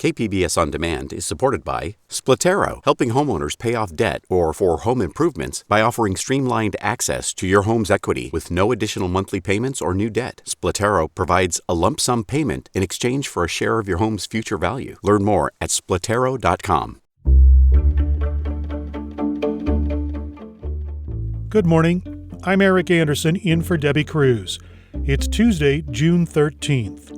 KPBS On Demand is supported by Splatero, helping homeowners pay off debt or for home improvements by offering streamlined access to your home's equity with no additional monthly payments or new debt. Splatero provides a lump sum payment in exchange for a share of your home's future value. Learn more at splatero.com. Good morning. I'm Eric Anderson in for Debbie Cruz. It's Tuesday, June 13th.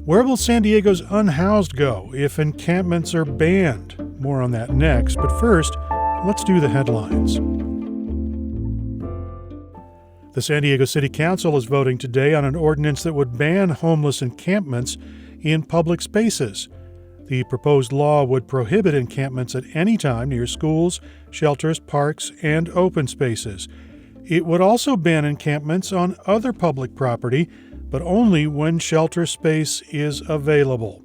Where will San Diego's unhoused go if encampments are banned? More on that next, but first, let's do the headlines. The San Diego City Council is voting today on an ordinance that would ban homeless encampments in public spaces. The proposed law would prohibit encampments at any time near schools, shelters, parks, and open spaces. It would also ban encampments on other public property, but only when shelter space is available.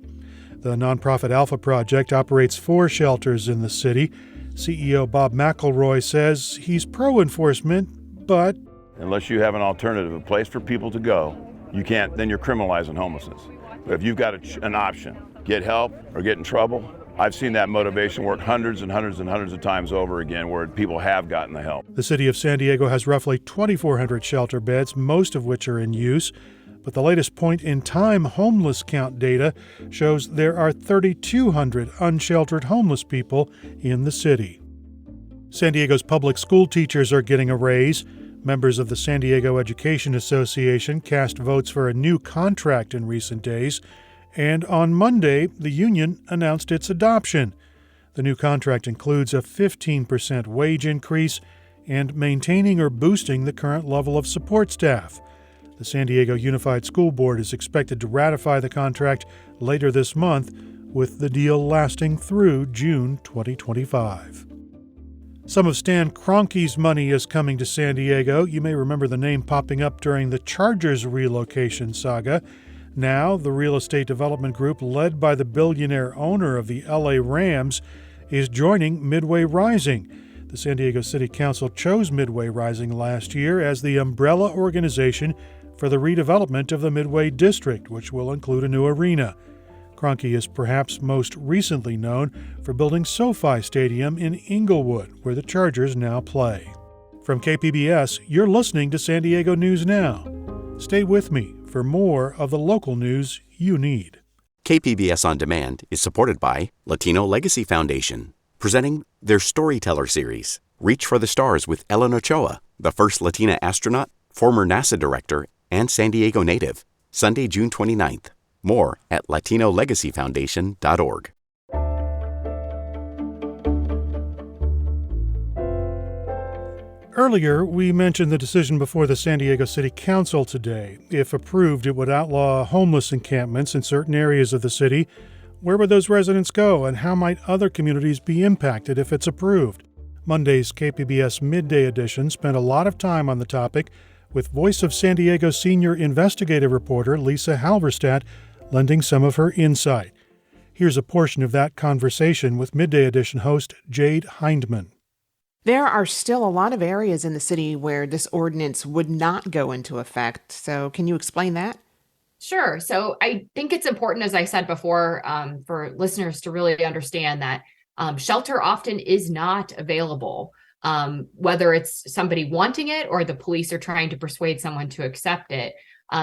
The nonprofit Alpha Project operates 4 shelters in the city. CEO Bob McElroy says he's pro-enforcement, but unless you have an alternative, a place for people to go, you can't, then you're criminalizing homelessness. But if you've got an option, get help or get in trouble, I've seen that motivation work hundreds and hundreds and hundreds of times over again where people have gotten the help. The city of San Diego has roughly 2,400 shelter beds, most of which are in use. But the latest point-in-time homeless count data shows there are 3,200 unsheltered homeless people in the city. San Diego's public school teachers are getting a raise. Members of the San Diego Education Association cast votes for a new contract in recent days. And on Monday, the union announced its adoption. The new contract includes a 15% wage increase and maintaining or boosting the current level of support staff. The San Diego Unified School Board is expected to ratify the contract later this month, with the deal lasting through June 2025. Some of Stan Kroenke's money is coming to San Diego. You may remember the name popping up during the Chargers relocation saga. Now, the real estate development group led by the billionaire owner of the LA Rams is joining Midway Rising. The San Diego City Council chose Midway Rising last year as the umbrella organization for the redevelopment of the Midway District, which will include a new arena. Kroenke is perhaps most recently known for building SoFi Stadium in Inglewood, where the Chargers now play. From KPBS, you're listening to San Diego News Now. Stay with me for more of the local news you need. KPBS On Demand is supported by Latino Legacy Foundation, presenting their Storyteller series, Reach for the Stars with Ellen Ochoa, the first Latina astronaut, former NASA director, and San Diego native, Sunday, June 29th. More at LatinoLegacyFoundation.org. Earlier, we mentioned the decision before the San Diego City Council today. If approved, it would outlaw homeless encampments in certain areas of the city. Where would those residents go, and how might other communities be impacted if it's approved? Monday's KPBS Midday Edition spent a lot of time on the topic, with Voice of San Diego senior investigative reporter Lisa Halverstadt lending some of her insight. Here's a portion of that conversation with Midday Edition host Jade Hindman. There are still a lot of areas in the city where this ordinance would not go into effect. So can you explain that? Sure. So I think it's important, as I said before, for listeners to really understand that shelter often is not available, whether it's somebody wanting it or the police are trying to persuade someone to accept it.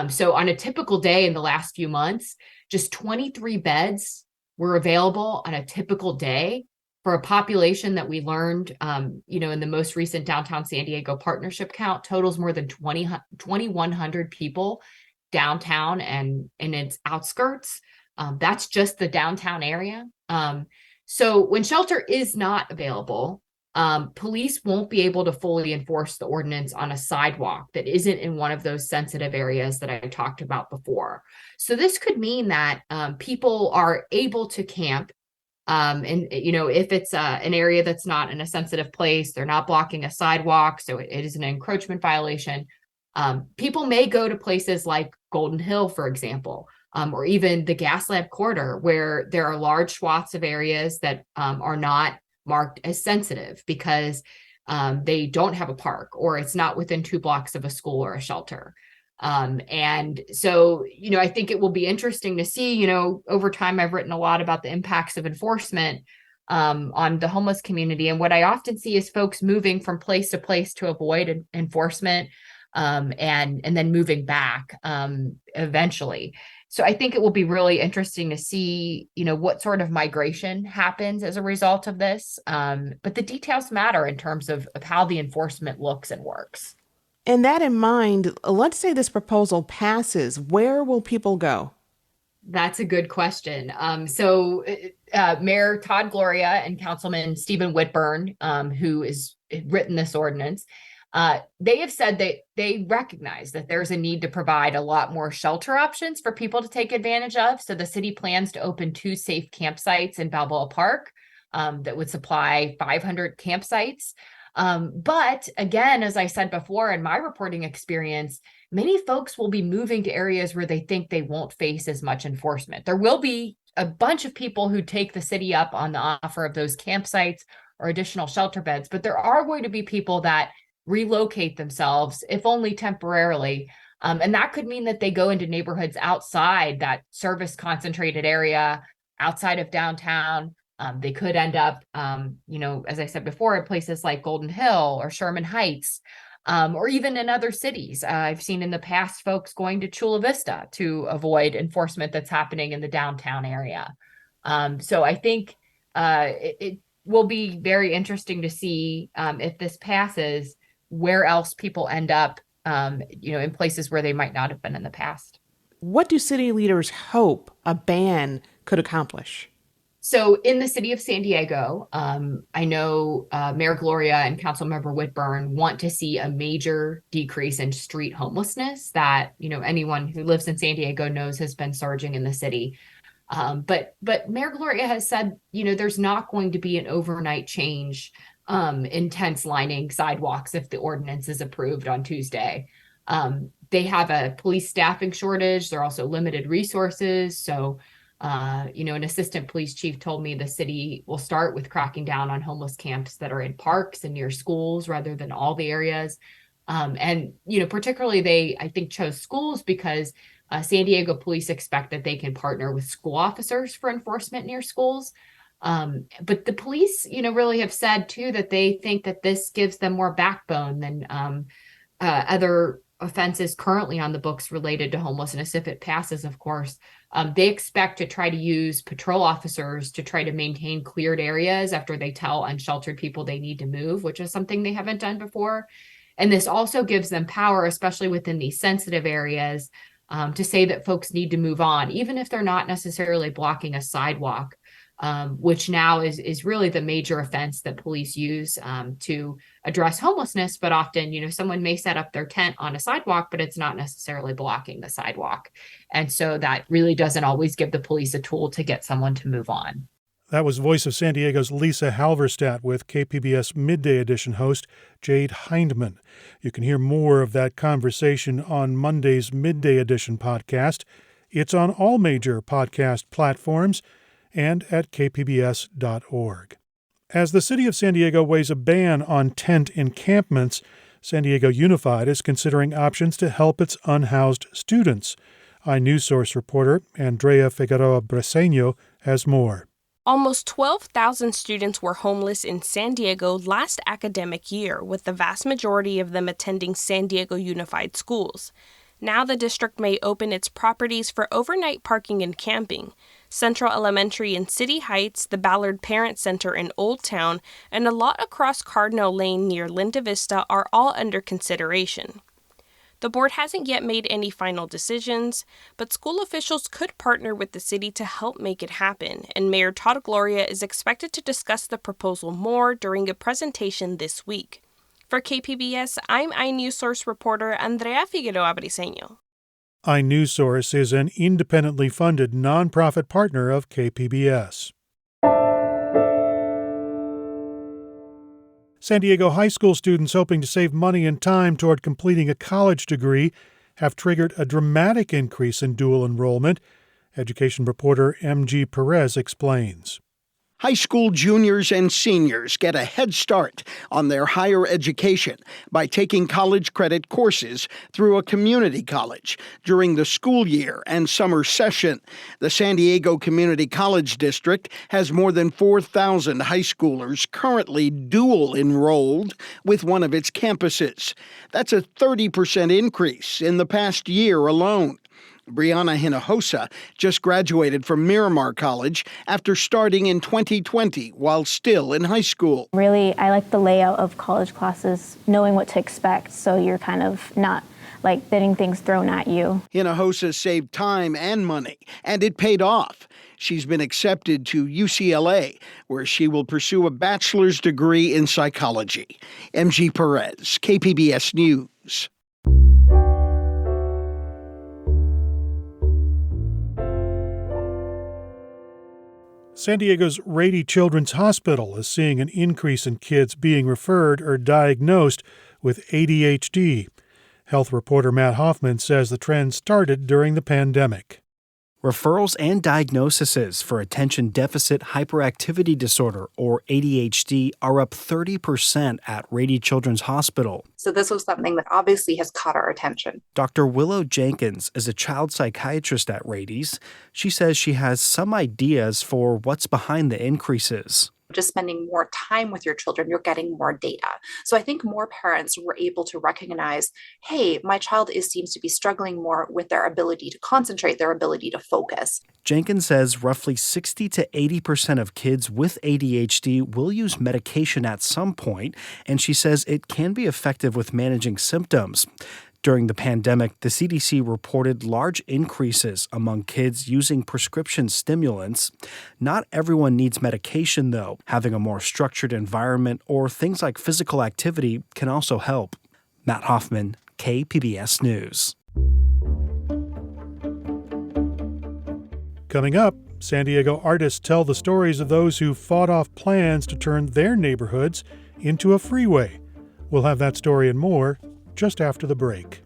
So on a typical day in the last few months, just 23 beds were available on a typical day for a population that we learned, in the most recent downtown San Diego partnership count totals more than 2,100 people downtown and in its outskirts. That's just the downtown area. So when shelter is not available, police won't be able to fully enforce the ordinance on a sidewalk that isn't in one of those sensitive areas that I talked about before. So this could mean that people are able to camp. If it's an area that's not in a sensitive place, they're not blocking a sidewalk, so it is an encroachment violation. People may go to places like Golden Hill, for example, or even the Gaslamp Corridor, where there are large swaths of areas that are not marked as sensitive because they don't have a park or it's not within 2 blocks of a school or a shelter. And so, I think it will be interesting to see, over time, I've written a lot about the impacts of enforcement on the homeless community. And what I often see is folks moving from place to place to avoid enforcement, and then moving back eventually. So I think it will be really interesting to see, what sort of migration happens as a result of this. But the details matter in terms of how the enforcement looks and works. And that in mind, let's say this proposal passes, where will people go? That's a good question. So Mayor Todd Gloria and Councilman Stephen Whitburn, who has written this ordinance, they have said that they recognize that there's a need to provide a lot more shelter options for people to take advantage of. So the city plans to open 2 safe campsites in Balboa Park that would supply 500 campsites. But again, as I said before, in my reporting experience, many folks will be moving to areas where they think they won't face as much enforcement. There will be a bunch of people who take the city up on the offer of those campsites or additional shelter beds, but there are going to be people that relocate themselves, if only temporarily. And that could mean that they go into neighborhoods outside that service concentrated area, outside of downtown. They could end up, as I said before, in places like Golden Hill or Sherman Heights, or even in other cities. I've seen in the past folks going to Chula Vista to avoid enforcement that's happening in the downtown area. So I think it will be very interesting to see if this passes, where else people end up, in places where they might not have been in the past. What do city leaders hope a ban could accomplish? So in the city of San Diego, I know Mayor Gloria and Councilmember Whitburn want to see a major decrease in street homelessness that, anyone who lives in San Diego knows has been surging in the city. But Mayor Gloria has said, there's not going to be an overnight change in tents lining sidewalks if the ordinance is approved on Tuesday. They have a police staffing shortage. There are also limited resources. So an assistant police chief told me the city will start with cracking down on homeless camps that are in parks and near schools rather than all the areas. And particularly they, I think, chose schools because San Diego police expect that they can partner with school officers for enforcement near schools. But the police, really have said too that they think that this gives them more backbone than other offenses currently on the books related to homelessness. If it passes, of course, they expect to try to use patrol officers to try to maintain cleared areas after they tell unsheltered people they need to move, which is something they haven't done before. And this also gives them power, especially within these sensitive areas, to say that folks need to move on, even if they're not necessarily blocking a sidewalk. Which now is really the major offense that police use to address homelessness. But often, someone may set up their tent on a sidewalk, but it's not necessarily blocking the sidewalk. And so that really doesn't always give the police a tool to get someone to move on. That was Voice of San Diego's Lisa Halverstadt with KPBS Midday Edition host Jade Hindman. You can hear more of that conversation on Monday's Midday Edition podcast. It's on all major podcast platforms and at kpbs.org. As the city of San Diego weighs a ban on tent encampments, San Diego Unified is considering options to help its unhoused students. iNewsSource reporter Andrea Figueroa Breseño has more. Almost 12,000 students were homeless in San Diego last academic year, with the vast majority of them attending San Diego Unified schools. Now the district may open its properties for overnight parking and camping. Central Elementary in City Heights, the Ballard Parent Center in Old Town, and a lot across Cardinal Lane near Linda Vista are all under consideration. The board hasn't yet made any final decisions, but school officials could partner with the city to help make it happen, and Mayor Todd Gloria is expected to discuss the proposal more during a presentation this week. For KPBS, I'm iNewsSource reporter Andrea Figueroa Briseño. iNewsSource is an independently funded nonprofit partner of KPBS. San Diego high school students hoping to save money and time toward completing a college degree have triggered a dramatic increase in dual enrollment. Education reporter M.G. Perez explains. High school juniors and seniors get a head start on their higher education by taking college credit courses through a community college during the school year and summer session. The San Diego Community College District has more than 4,000 high schoolers currently dual enrolled with one of its campuses. That's a 30% increase in the past year alone. Brianna Hinojosa just graduated from Miramar College after starting in 2020 while still in high school. Really, I like the layout of college classes, knowing what to expect, so you're kind of not like getting things thrown at you. Hinojosa saved time and money, and it paid off. She's been accepted to UCLA, where she will pursue a bachelor's degree in psychology. MG Perez, KPBS News. San Diego's Rady Children's Hospital is seeing an increase in kids being referred or diagnosed with ADHD. Health reporter Matt Hoffman says the trend started during the pandemic. Referrals and diagnoses for attention deficit hyperactivity disorder, or ADHD, are up 30% at Rady Children's Hospital. So this was something that obviously has caught our attention. Dr. Willow Jenkins is a child psychiatrist at Rady's. She says she has some ideas for what's behind the increases. Just spending more time with your children, you're getting more data. So I think more parents were able to recognize, hey, my child seems to be struggling more with their ability to concentrate, their ability to focus. Jenkins says roughly 60 to 80% of kids with ADHD will use medication at some point, and she says it can be effective with managing symptoms. During the pandemic, the CDC reported large increases among kids using prescription stimulants. Not everyone needs medication, though. Having a more structured environment or things like physical activity can also help. Matt Hoffman, KPBS News. Coming up, San Diego artists tell the stories of those who fought off plans to turn their neighborhoods into a freeway. We'll have that story and more just after the break.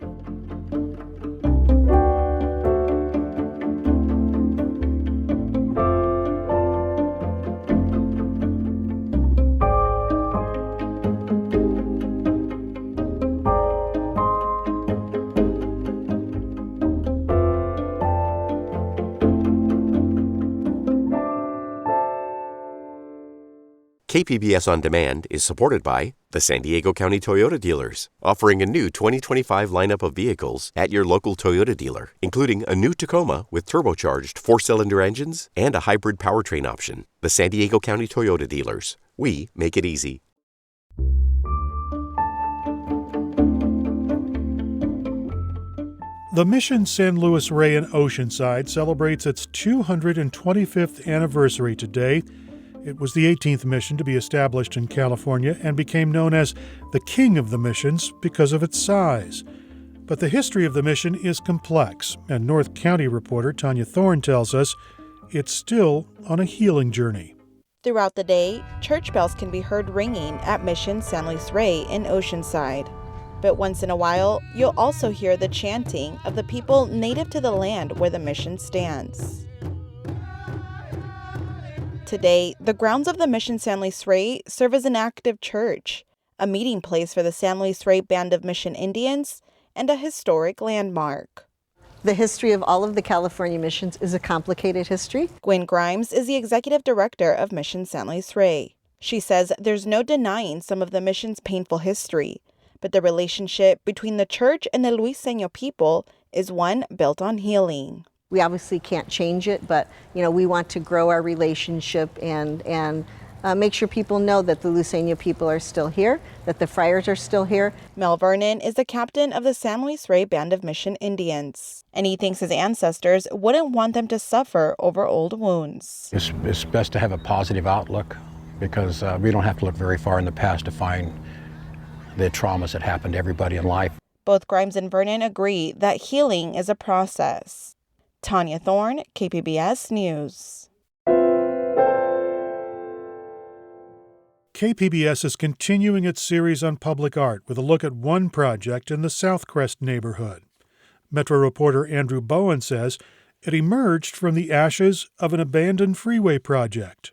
KPBS On Demand is supported by the San Diego County Toyota dealers, offering a new 2025 lineup of vehicles at your local Toyota dealer, including a new Tacoma with turbocharged 4-cylinder engines and a hybrid powertrain option. The San Diego County Toyota dealers. We make it easy. The Mission San Luis Rey in Oceanside celebrates its 225th anniversary today. It was the 18th mission to be established in California and became known as the King of the Missions because of its size. But the history of the mission is complex, and North County reporter Tanya Thorne tells us it's still on a healing journey. Throughout the day, church bells can be heard ringing at Mission San Luis Rey in Oceanside. But once in a while, you'll also hear the chanting of the people native to the land where the mission stands. Today, the grounds of the Mission San Luis Rey serve as an active church, a meeting place for the San Luis Rey Band of Mission Indians, and a historic landmark. The history of all of the California missions is a complicated history. Gwen Grimes is the executive director of Mission San Luis Rey. She says there's no denying some of the mission's painful history, but the relationship between the church and the Luiseño people is one built on healing. We obviously can't change it, but we want to grow our relationship and make sure people know that the Luiseño people are still here, that the friars are still here. Mel Vernon is the captain of the San Luis Rey Band of Mission Indians, and he thinks his ancestors wouldn't want them to suffer over old wounds. It's best to have a positive outlook because we don't have to look very far in the past to find the traumas that happened to everybody in life. Both Grimes and Vernon agree that healing is a process. Tanya Thorne, KPBS News. KPBS is continuing its series on public art with a look at one project in the Southcrest neighborhood. Metro reporter Andrew Bowen says it emerged from the ashes of an abandoned freeway project.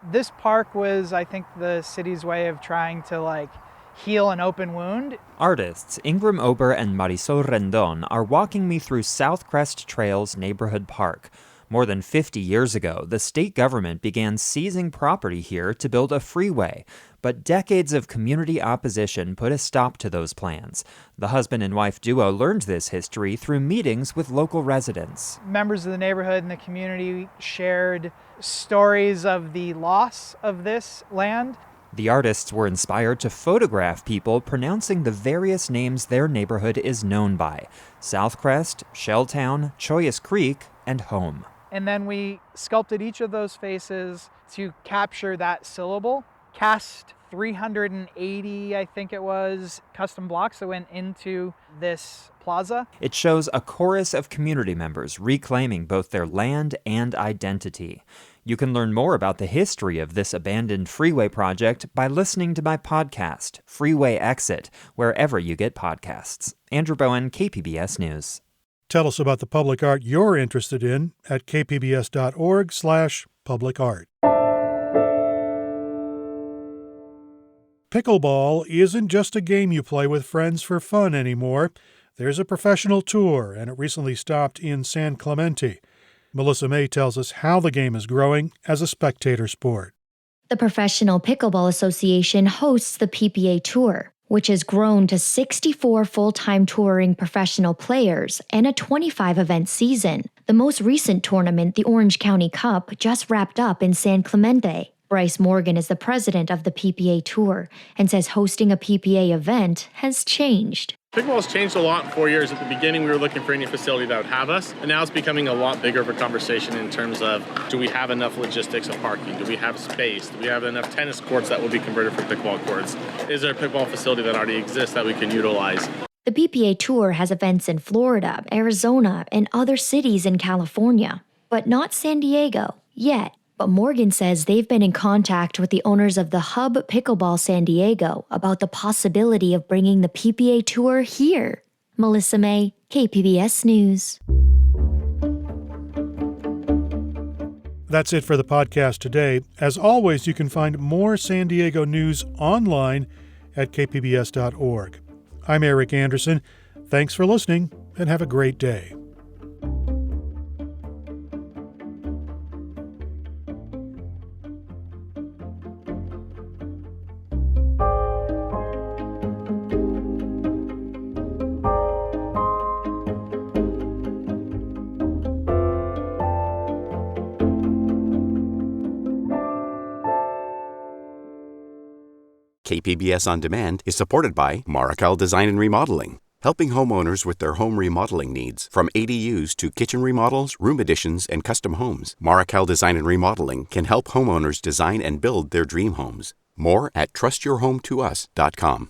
This park was, I think, the city's way of trying to heal an open wound. Artists Ingram Ober and Marisol Rendon are walking me through Southcrest Trails Neighborhood Park. More than 50 years ago, the state government began seizing property here to build a freeway, but decades of community opposition put a stop to those plans. The husband and wife duo learned this history through meetings with local residents. Members of the neighborhood and the community shared stories of the loss of this land. The artists were inspired to photograph people pronouncing the various names their neighborhood is known by: Southcrest, Shelltown, Choyas Creek, and Home. And then we sculpted each of those faces to capture that syllable, cast 380, I think it was, custom blocks that went into this plaza. It shows a chorus of community members reclaiming both their land and identity. You can learn more about the history of this abandoned freeway project by listening to my podcast, Freeway Exit, wherever you get podcasts. Andrew Bowen, KPBS News. Tell us about the public art you're interested in at kpbs.org/publicart. Pickleball isn't just a game you play with friends for fun anymore. There's a professional tour, and it recently stopped in San Clemente. Melissa May tells us how the game is growing as a spectator sport. The Professional Pickleball Association hosts the PPA Tour, which has grown to 64 full-time touring professional players and a 25-event season. The most recent tournament, the Orange County Cup, just wrapped up in San Clemente. Bryce Morgan is the president of the PPA Tour and says hosting a PPA event has changed. Pickleball's changed a lot in 4 years. At the beginning, we were looking for any facility that would have us, and now it's becoming a lot bigger of a conversation in terms of, do we have enough logistics of parking? Do we have space? Do we have enough tennis courts that will be converted for pickleball courts? Is there a pickleball facility that already exists that we can utilize? The PPA Tour has events in Florida, Arizona, and other cities in California, but not San Diego yet. But Morgan says they've been in contact with the owners of the Hub Pickleball San Diego about the possibility of bringing the PPA Tour here. Melissa May, KPBS News. That's it for the podcast today. As always, you can find more San Diego news online at kpbs.org. I'm Eric Anderson. Thanks for listening, and have a great day. KPBS On Demand is supported by Markel Design and Remodeling, helping homeowners with their home remodeling needs. From ADUs to kitchen remodels, room additions, and custom homes, Markel Design and Remodeling can help homeowners design and build their dream homes. More at trustyourhometous.com.